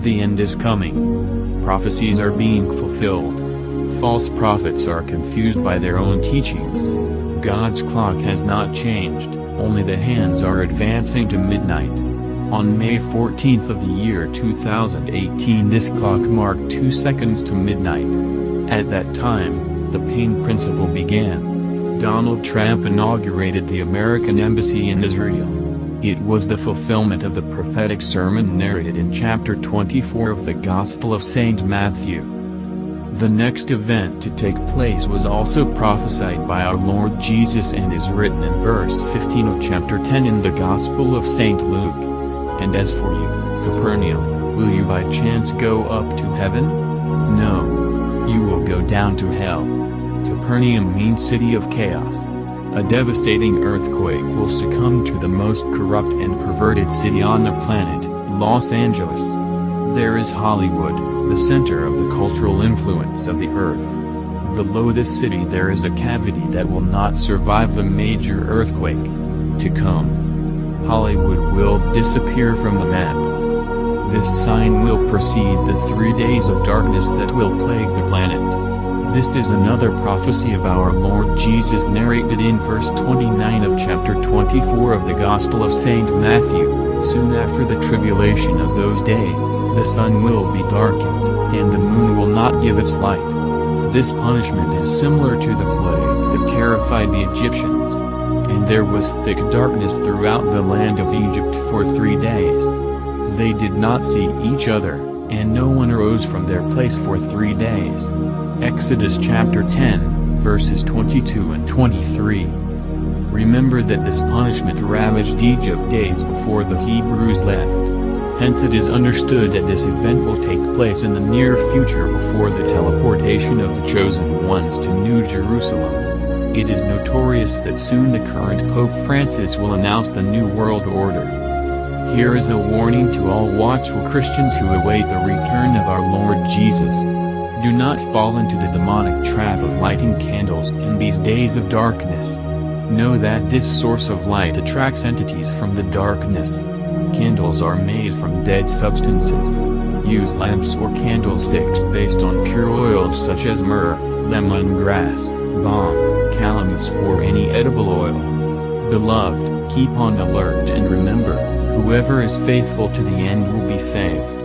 The end is coming. Prophecies are being fulfilled. False prophets are confused by their own teachings. God's clock has not changed, only the hands are advancing to midnight. On May 14th of the year 2018, this clock marked 2 seconds to midnight. At that time, the pain principle began. Donald Trump inaugurated the American Embassy in Israel. It was the fulfillment of the prophetic sermon narrated in chapter 24 of the Gospel of St. Matthew. The next event to take place was also prophesied by our Lord Jesus and is written in verse 15 of chapter 10 in the Gospel of St. Luke. And as for you, Capernaum, will you by chance go up to heaven? No. You will go down to hell. Capernaum means city of chaos. A devastating earthquake will succumb to the most corrupt and perverted city on the planet, Los Angeles. There is Hollywood, the center of the cultural influence of the earth. Below this city there is a cavity that will not survive the major earthquake to come. Hollywood will disappear from the map. This sign will precede the 3 days of darkness that will plague the planet. This is another prophecy of our Lord Jesus narrated in verse 29 of chapter 24 of the Gospel of St. Matthew. Soon after the tribulation of those days, the sun will be darkened, and the moon will not give its light. This punishment is similar to the plague that terrified the Egyptians. And there was thick darkness throughout the land of Egypt for 3 days. They did not see each other, and no one arose from their place for 3 days. Exodus chapter 10, verses 22 and 23. Remember that this punishment ravaged Egypt days before the Hebrews left. Hence it is understood that this event will take place in the near future before the teleportation of the chosen ones to New Jerusalem. It is notorious that soon the current Pope Francis will announce the New World Order. Here is a warning to all watchful Christians who await the return of our Lord Jesus. Do not fall into the demonic trap of lighting candles in these days of darkness. Know that this source of light attracts entities from the darkness. Candles are made from dead substances. Use lamps or candlesticks based on pure oils such as myrrh, lemongrass, balm, calamus or any edible oil. Beloved, keep on alert and remember, whoever is faithful to the end will be saved.